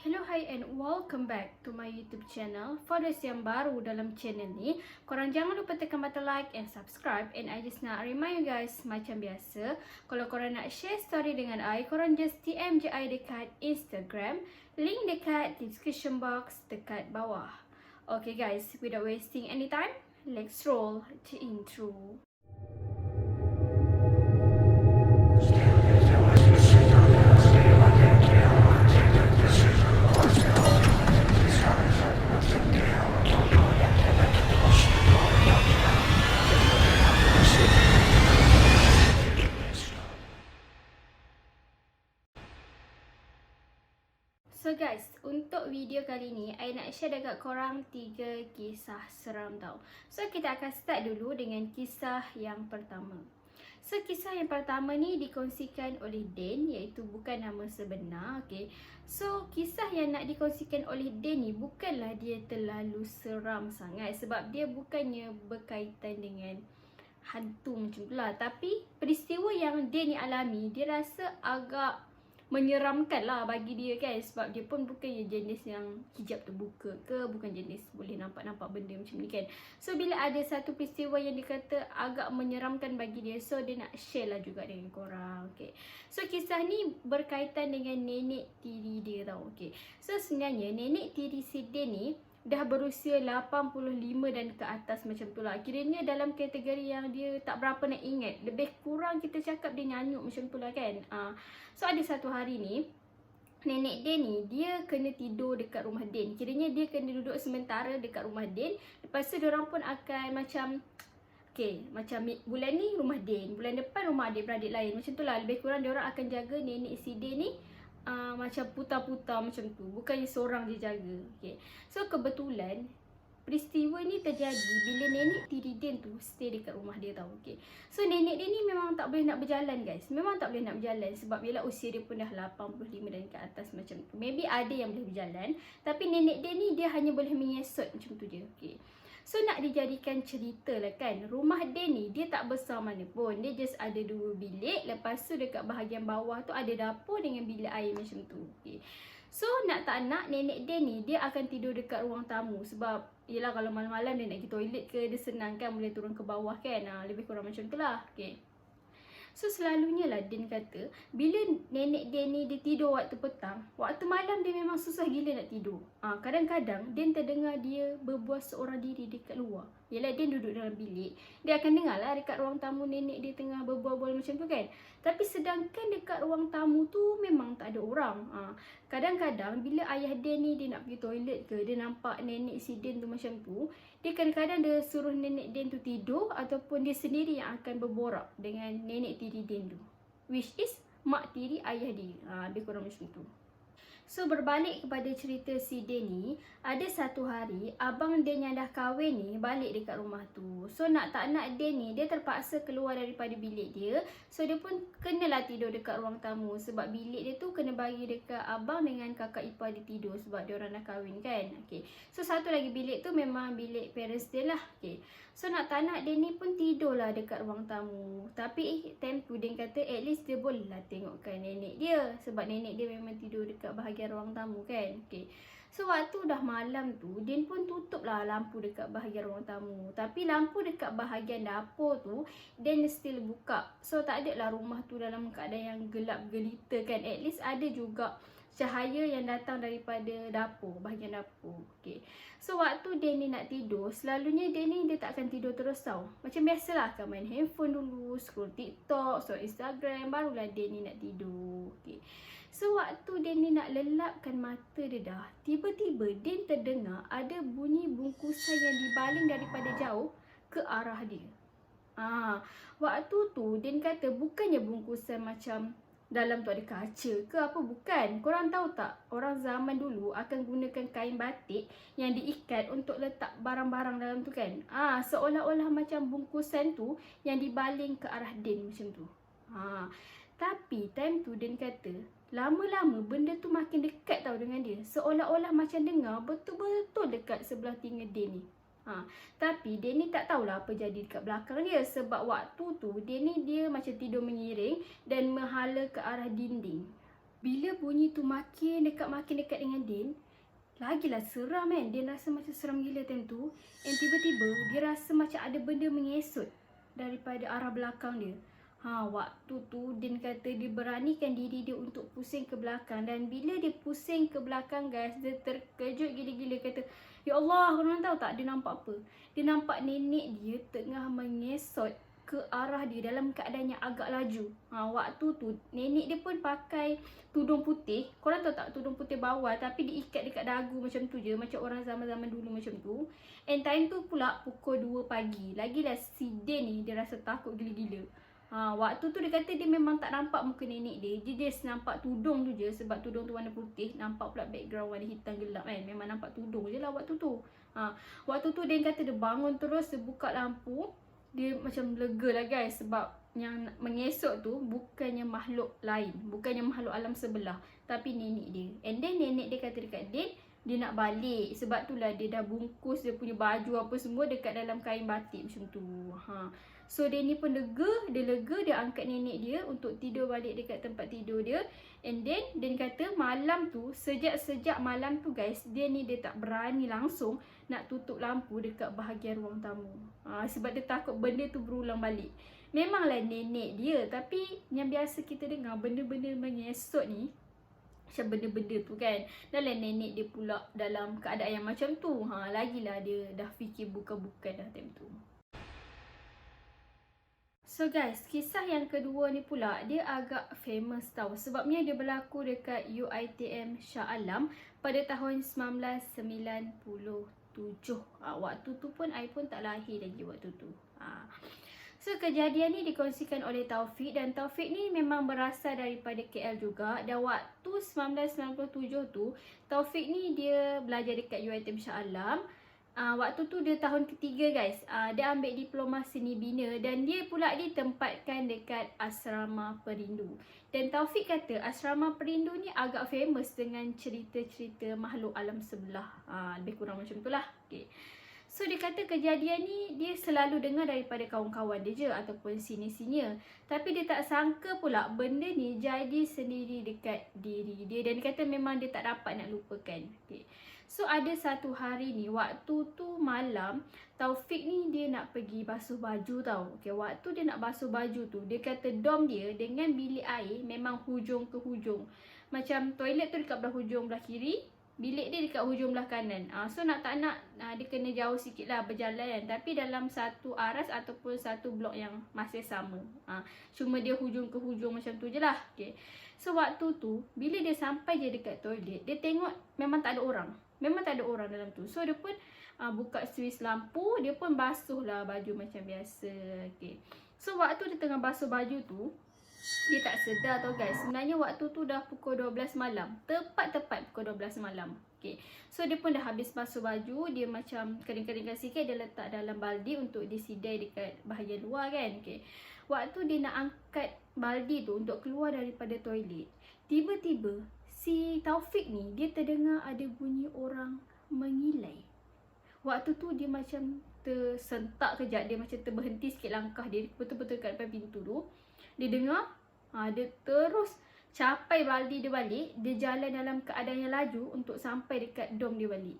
Hello, hi and welcome back to my YouTube channel. For those yang baru dalam channel ni, korang jangan lupa tekan button like and subscribe. And I just nak remind you guys, macam biasa, kalau korang nak share story dengan I, korang just DM je I dekat Instagram. Link dekat description box dekat bawah. Okay guys, without wasting any time, let's roll the intro. So guys, untuk video kali ni, I nak share dekat korang 3 kisah seram tau. So kita akan start dulu dengan kisah yang pertama. So kisah yang pertama ni dikongsikan oleh Dan, iaitu bukan nama sebenar. Okay. So kisah yang nak dikongsikan oleh Dan ni bukanlah dia terlalu seram sangat, sebab dia bukannya berkaitan dengan hantu macam tu lah. Tapi peristiwa yang Dan ni alami, dia rasa agak menyeramkan lah bagi dia kan, sebab dia pun bukannya jenis yang hijab terbuka ke, bukan jenis boleh nampak-nampak benda macam ni kan. So bila ada satu peristiwa yang dia kata agak menyeramkan bagi dia, so dia nak share lah juga dengan korang. Okay. So kisah ni berkaitan dengan nenek tiri dia tau. Okay. So sebenarnya nenek tiri si dia ni dah berusia 85 dan ke atas macam tu lah. Kiranya dalam kategori yang dia tak berapa nak ingat. Lebih kurang kita cakap dia nyanyuk macam tu lah kan. So ada satu hari ni, nenek dia ni, dia kena tidur dekat rumah Dan. Kiranya dia kena duduk sementara dekat rumah Dan. Lepas tu diorang pun akan macam, okay, macam bulan ni rumah Dan, bulan depan rumah adik-beradik lain. Macam tu lah, lebih kurang diorang akan jaga nenek si Dan ni macam putar-putar macam tu. Bukannya seorang je jaga. Okay. So kebetulan peristiwa ni terjadi bila nenek tiri Dan tu stay dekat rumah dia tau. Okay. So nenek dia ni memang tak boleh nak berjalan guys. Memang tak boleh nak berjalan sebab bila usia dia pun dah 85 dan ke atas macam tu. Maybe ada yang boleh berjalan, tapi nenek dia ni dia hanya boleh mengesot macam tu je. Okay. So nak dijadikan cerita lah kan, rumah dia ni dia tak besar mana pun. Dia just ada 2 bilik. Lepas tu dekat bahagian bawah tu ada dapur dengan bilik air macam tu. Okay. So nak tak nak, nenek dia ni dia akan tidur dekat ruang tamu. Sebab yelah, kalau malam-malam dia nak pergi toilet ke, dia senang kan, boleh turun ke bawah kan. Lebih kurang macam tu lah. Okay. So selalunya lah Dan kata, bila nenek dia ni dia tidur waktu petang, waktu malam dia memang susah gila nak tidur. Kadang-kadang Dan terdengar dia berbual seorang diri dekat luar. Yelah, Dan duduk dalam bilik, dia akan dengar lah dekat ruang tamu nenek dia tengah berbual-bual macam tu kan. Tapi sedangkan dekat ruang tamu tu memang tak ada orang. Kadang-kadang bila ayah Dan ni dia nak pergi toilet ke, dia nampak nenek si Dan tu macam tu, dia kadang-kadang dia suruh nenek Dan tu tidur, ataupun dia sendiri yang akan berborak dengan nenek tiri Dan tu, which is mak tiri ayah dia. Lebih kurang macam tu. So berbalik kepada cerita si Dan ni, ada satu hari abang Dan yang dah kahwin ni balik dekat rumah tu. So nak tak nak Dan ni dia terpaksa keluar daripada bilik dia. So dia pun kenalah tidur dekat ruang tamu, sebab bilik dia tu kena bagi dekat abang dengan kakak ipar dia tidur, sebab dia orang dah kahwin kan. Okay. So satu lagi bilik tu memang bilik parents dia lah. Okay. So nak tak nak Dan ni pun tidurlah dekat ruang tamu. Tapi time tu Dan kata at least dia boleh lah tengokkan nenek dia, sebab nenek dia memang tidur dekat bahagian ruang tamu kan. Okay. So waktu dah malam tu, Dan pun tutup lah lampu dekat bahagian ruang tamu. Tapi lampu dekat bahagian dapur tu Dan still buka. So tak ada lah rumah tu dalam keadaan yang gelap gelita kan. At least ada juga cahaya yang datang daripada dapur, bahagian dapur. Okay. So waktu Dan ni nak tidur, selalunya Dan ni dia tak akan tidur terus tau. Macam biasalah, akan main handphone dulu, scroll TikTok, scroll Instagram, barulah Dan ni nak tidur. Okay. So waktu Dan ni nak lelapkan mata dia dah, tiba-tiba Dan terdengar ada bunyi bungkusan yang dibaling daripada jauh ke arah dia. Waktu tu Dan kata bukannya bungkusan macam dalam tu ada kaca ke apa, bukan. Korang tahu tak, orang zaman dulu akan gunakan kain batik yang diikat untuk letak barang-barang dalam tu kan. Seolah-olah macam bungkusan tu yang dibaling ke arah Dan macam tu. Tapi time tu Dan kata, lama-lama benda tu makin dekat tau dengan dia. Seolah-olah macam dengar betul-betul dekat sebelah telinga Dan ni. Tapi dia ni tak tahulah apa jadi dekat belakang dia, sebab waktu tu dia ni dia macam tidur mengiring dan menghala ke arah dinding. Bila bunyi tu makin dekat dengan Din, lagilah seram kan. Dia rasa macam seram gila time tu. And tiba-tiba dia rasa macam ada benda mengesot daripada arah belakang dia. Waktu tu Din kata dia beranikan diri dia untuk pusing ke belakang. Dan bila dia pusing ke belakang guys, dia terkejut gila-gila. Kata, ya Allah, korang tahu tak dia nampak apa? Dia nampak nenek dia tengah mengesot ke arah dia dalam keadaan yang agak laju. Waktu tu nenek dia pun pakai tudung putih. Korang tahu tak, tudung putih bawah tapi diikat dekat dagu macam tu je, macam orang zaman-zaman dulu macam tu. And time tu pula pukul 2 pagi. Lagilah si Din ni dia rasa takut gila-gila. Waktu tu dia kata dia memang tak nampak muka nenek dia. Dia just nampak tudung tu je, sebab tudung tu warna putih. Nampak pula background warna hitam gelap kan. Memang nampak tudung je lah waktu tu. Waktu tu dia kata dia bangun terus, dia buka lampu. Dia macam lega lah guys, sebab yang mengesok tu bukannya makhluk lain, bukannya makhluk alam sebelah, tapi nenek dia. And then nenek dia kata dekat Din, dia nak balik. Sebab tu lah dia dah bungkus dia punya baju apa semua dekat dalam kain batik macam tu. So dia ni pun lega, dia angkat nenek dia untuk tidur balik dekat tempat tidur dia. And then dia kata malam tu, sejak malam tu guys, dia tak berani langsung nak tutup lampu dekat bahagian ruang tamu. Sebab dia takut benda tu berulang balik. Memanglah nenek dia, tapi yang biasa kita dengar benda-benda mengesot ni, macam benda-benda tu kan. Dalam nenek dia pula dalam keadaan yang macam tu. Lagilah dia dah fikir bukan-bukan dah time tu. So guys, kisah yang kedua ni pula dia agak famous tau. Sebabnya dia berlaku dekat UiTM Shah Alam pada tahun 1997. Waktu tu pun I pun tak lahir lagi waktu tu. So kejadian ni dikongsikan oleh Taufik, dan Taufik ni memang berasal daripada KL juga. Dan waktu 1997 tu, Taufik ni dia belajar dekat UiTM Shah Alam. Waktu tu dia tahun ketiga guys. Dia ambil diploma seni bina dan dia pula ditempatkan dekat Asrama Perindu. Dan Taufik kata Asrama Perindu ni agak famous dengan cerita-cerita makhluk alam sebelah. Lebih kurang macam tu lah. Okay. So dia kata kejadian ni dia selalu dengar daripada kawan-kawan dia je ataupun senior-senior. Tapi dia tak sangka pula benda ni jadi sendiri dekat diri dia. Dan dia kata memang dia tak dapat nak lupakan. Okay. So ada satu hari ni, waktu tu malam, Taufik ni dia nak pergi basuh baju tau. Okay, waktu dia nak basuh baju tu, dia kata dom dia dengan bilik air memang hujung ke hujung. Macam toilet tu dekat belah hujung belah kiri, bilik dia dekat hujung belah kanan. So nak tak nak, dia kena jauh sikit lah berjalan. Tapi dalam satu aras ataupun satu blok yang masih sama. Cuma dia hujung ke hujung macam tu je lah. Okay. So waktu tu, bila dia sampai je dekat toilet, dia tengok memang tak ada orang. Memang tak ada orang dalam tu. So dia pun buka suis lampu, dia pun basuh lah baju macam biasa. Okay. So waktu dia tengah basuh baju tu, dia tak sedar tau guys. Sebenarnya waktu tu dah pukul 12 malam. Tepat pukul 12 malam. Okay. So dia pun dah habis basuh baju. Dia macam kering-keringkan sikit. Dia letak dalam baldi untuk disidai dekat bahagian luar kan. Okay. Waktu dia nak angkat baldi tu untuk keluar daripada toilet, tiba-tiba si Taufik ni dia terdengar ada bunyi orang mengilai. Waktu tu dia macam tersentak kejap. Dia macam terberhenti sikit langkah dia. Betul-betul kat depan pintu tu. Dia dengar. Dia terus capai baldi dia balik. Dia jalan dalam keadaan yang laju untuk sampai dekat dom dia balik.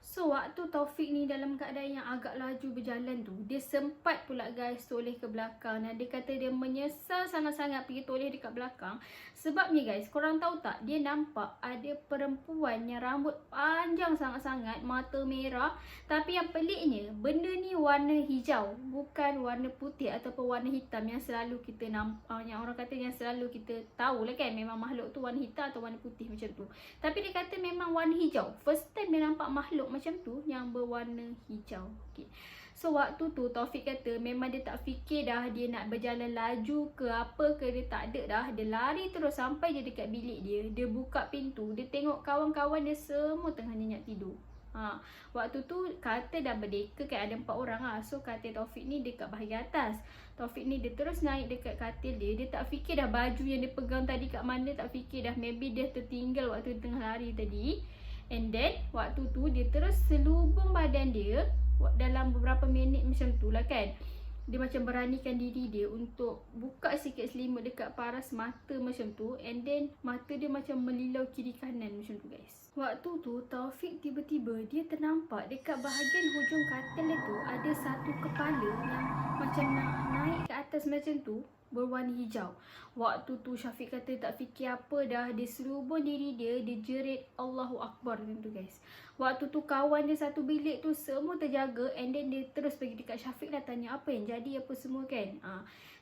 So waktu Taufik ni dalam keadaan yang agak laju berjalan tu, dia sempat pula guys toleh ke belakang. Dan dia kata dia menyesal sangat-sangat pergi toleh dekat belakang. Sebabnya guys, korang tahu tak, dia nampak ada perempuan yang rambut panjang sangat-sangat, mata merah. Tapi yang peliknya, benda ni warna hijau, bukan warna putih ataupun warna hitam yang selalu kita nampak. Yang orang kata yang selalu kita tahu lah kan, memang makhluk tu warna hitam atau warna putih macam tu. Tapi dia kata memang warna hijau. First time dia nampak makhluk macam tu yang berwarna hijau. Okay. So waktu tu Taufik kata memang dia tak fikir dah dia nak berjalan laju ke apa ke, dia tak ada dah. Dia lari terus sampai je dekat bilik dia. Dia buka pintu, dia tengok kawan-kawan dia semua tengah nyenyak tidur. Waktu tu katil dah berdeka kan, ada 4 orang lah. So katil Taufik ni dekat bahagian atas. Taufik ni dia terus naik dekat katil dia. Dia tak fikir dah baju yang dia pegang tadi kat mana, tak fikir dah. Maybe dia tertinggal waktu dia tengah lari tadi. And then waktu tu dia terus selubung badan dia dalam beberapa minit macam tu lah kan. dia macam beranikan diri dia untuk buka sikit selimut dekat paras mata macam tu, and then mata dia macam melilau kiri kanan macam tu guys. Waktu tu Taufik tiba-tiba dia ternampak dekat bahagian hujung katil dia tu ada satu kepala yang macam nak naik ke atas macam tu, berwarna hijau. Waktu tu Syafiq kata tak fikir apa dah, dia serubun diri dia jerit Allahu Akbar macam tu guys. Waktu tu kawan dia satu bilik tu semua terjaga, and then dia terus pergi dekat Syafiq lah tanya apa yang jadi apa semua kan.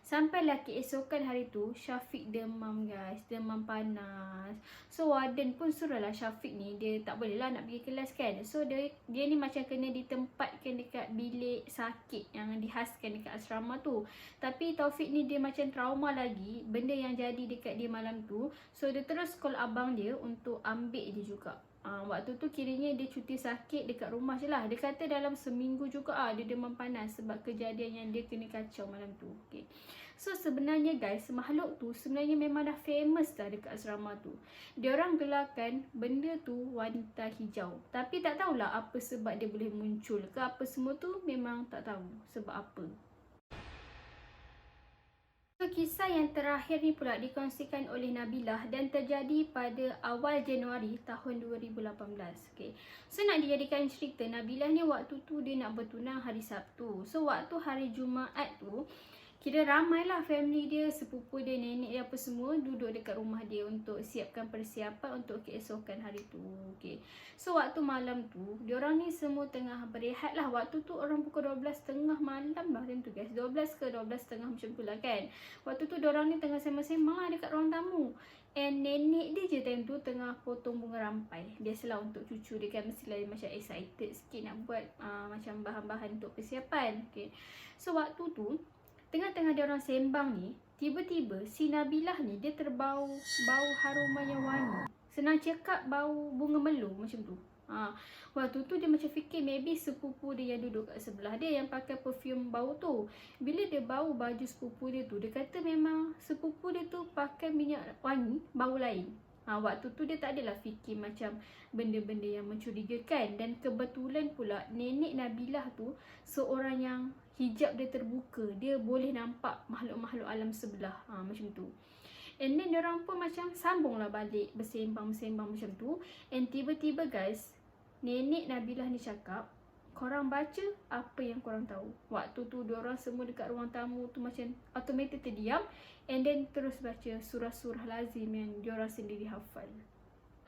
Sampailah keesokan hari tu Syafiq demam guys, demam panas. So warden pun suruhlah Syafiq ni, dia tak boleh lah nak pergi kelas kan. So dia ni macam kena ditempatkan dekat bilik sakit yang dihaskan dekat asrama tu. Tapi Taufik ni dia macam trauma lagi benda yang jadi dekat dia malam tu. So dia terus call abang dia untuk ambil dia juga. Waktu tu kiranya dia cuti sakit dekat rumah je lah. Dia kata dalam seminggu juga dia demam panas sebab kejadian yang dia kena kacau malam tu. Okay. So sebenarnya guys, makhluk tu sebenarnya memang dah famous dah dekat asrama tu. Diorang gelarkan benda tu wanita hijau. Tapi tak tahulah apa sebab dia boleh muncul ke apa semua tu, memang tak tahu sebab apa. Kisah yang terakhir ni pula dikongsikan oleh Nabilah dan terjadi pada awal Januari tahun 2018. Okay. So nak dijadikan cerita, Nabilah ni waktu tu dia nak bertunang hari Sabtu. So waktu hari Jumaat tu, kira ramai lah family dia, sepupu dia, nenek dia apa semua duduk dekat rumah dia untuk siapkan persiapan untuk keesokan hari tu. Okay. So waktu malam tu, diorang ni semua tengah berehat lah. Waktu tu orang pukul 12.30 malam lah macam tu guys. 12 ke 12.30 macam tu lah kan. Waktu tu diorang ni tengah sembang-sembang lah dekat ruang tamu. And nenek dia je time tu tengah potong bunga rampai. Biasalah untuk cucu dia kan, mestilah dia macam excited sikit nak buat macam bahan-bahan untuk persiapan. Okay. So waktu tu tengah-tengah dia orang sembang ni, tiba-tiba si Nabilah ni dia terbau bau haruman yang wangi. Senang cakap bau bunga melu macam tu. Waktu tu dia macam fikir maybe sepupu dia yang duduk kat sebelah dia yang pakai perfume bau tu. Bila dia bau baju sepupu dia tu, dia kata memang sepupu dia tu pakai minyak wangi bau lain. Waktu tu dia tak adalah fikir macam benda-benda yang mencurigakan. Dan kebetulan pula nenek Nabilah tu seorang yang hijab dia terbuka. Dia boleh nampak makhluk-makhluk alam sebelah. Macam tu. And then diorang pun macam sambunglah balik bersembang-sembang macam tu. And tiba-tiba guys, nenek Nabilah ni cakap, korang baca apa yang korang tahu. Waktu tu diorang semua dekat ruang tamu tu macam automatic terdiam. And then terus baca surah-surah lazim yang diorang sendiri hafal.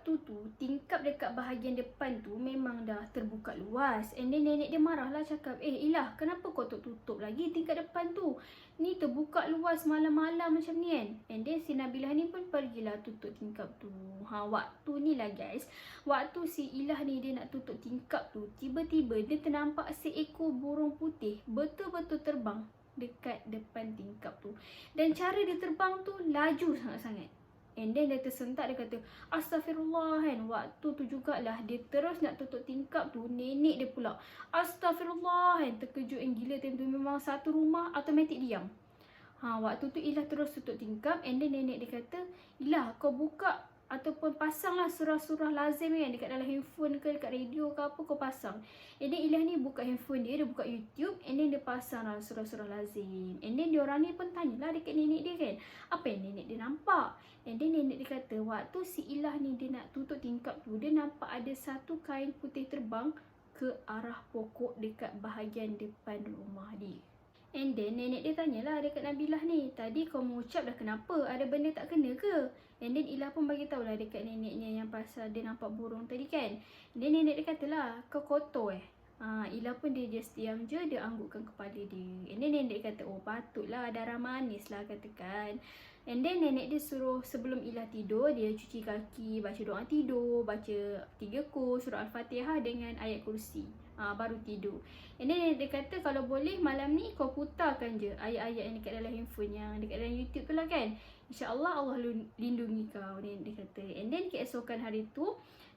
Waktu tu tingkap dekat bahagian depan tu memang dah terbuka luas. And then nenek dia marahlah cakap, Ilah kenapa kau tutup lagi tingkap depan tu? Ni terbuka luas malam-malam macam ni kan. And then si Nabilah ni pun pergilah tutup tingkap tu. Waktu ni lah guys, waktu si Ilah ni dia nak tutup tingkap tu, tiba-tiba dia ternampak seekor burung putih betul-betul terbang dekat depan tingkap tu. Dan cara dia terbang tu laju sangat-sangat. And then dia tersentak, dia kata Astaghfirullah kan. Waktu tu jugalah dia terus nak tutup tingkap tu, nenek dia pula Astaghfirullah kan. Terkejut yang gila time tu. Memang satu rumah automatik diam. Waktu tu Ilah terus tutup tingkap. And then nenek dia kata, Ilah kau buka ataupun pasanglah surah-surah lazim kan dekat dalam handphone ke dekat radio ke apa, kau pasang. And then Ilah ni buka handphone dia buka YouTube, and then dia pasang lah surah-surah lazim. And then diorang ni pun tanyalah dekat nenek dia kan, apa yang nenek dia nampak. And then nenek dia kata waktu si Ilah ni dia nak tutup tingkap tu, dia nampak ada satu kain putih terbang ke arah pokok dekat bahagian depan rumah dia. And then nenek dia tanyalah dekat Nabilah ni, tadi kau mengucap dah kenapa? Ada benda tak kena ke? And then Ilah pun bagi tahulah dekat neneknya yang pasal dia nampak burung tadi kan. And then nenek dia katalah, kau kotor Ilah pun dia just diam je, dia anggukkan kepala dia. And then nenek dia kata, oh patutlah darah manis lah katakan. And then nenek dia suruh sebelum Ilah tidur, dia cuci kaki, baca doa tidur, baca 3 kurs, surah Al-Fatihah dengan ayat kursi. Baru tidur. And then nenek dia kata kalau boleh malam ni kau putarkan je ayat-ayat yang dekat dalam handphone, yang dekat dalam YouTube tu lah kan. InsyaAllah Allah lindungi kau, nenek dia kata. And then keesokan hari tu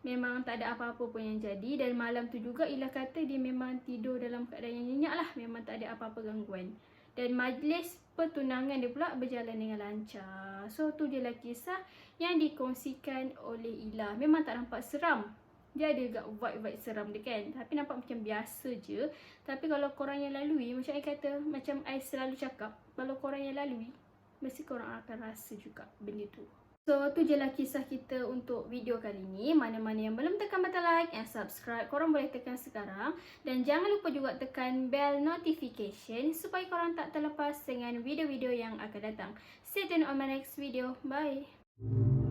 memang tak ada apa-apa pun yang jadi. Dan malam tu juga Ilah kata dia memang tidur dalam keadaan yang nyenyak lah. Memang tak ada apa-apa gangguan. Dan majlis pertunangan dia pula berjalan dengan lancar. So tu je lah kisah yang dikongsikan oleh Ilah. Memang tak nampak seram. dia ada agak vibe-vibe seram dia kan. Tapi nampak macam biasa je. Tapi kalau korang yang lalui, macam I kata, macam I selalu cakap, kalau korang yang lalui, mesti korang akan rasa juga benda tu. So, tu je lah kisah kita untuk video kali ni. Mana-mana yang belum tekan button like and subscribe, korang boleh tekan sekarang. Dan jangan lupa juga tekan bell notification supaya korang tak terlepas dengan video-video yang akan datang. Stay tuned on my next video. Bye!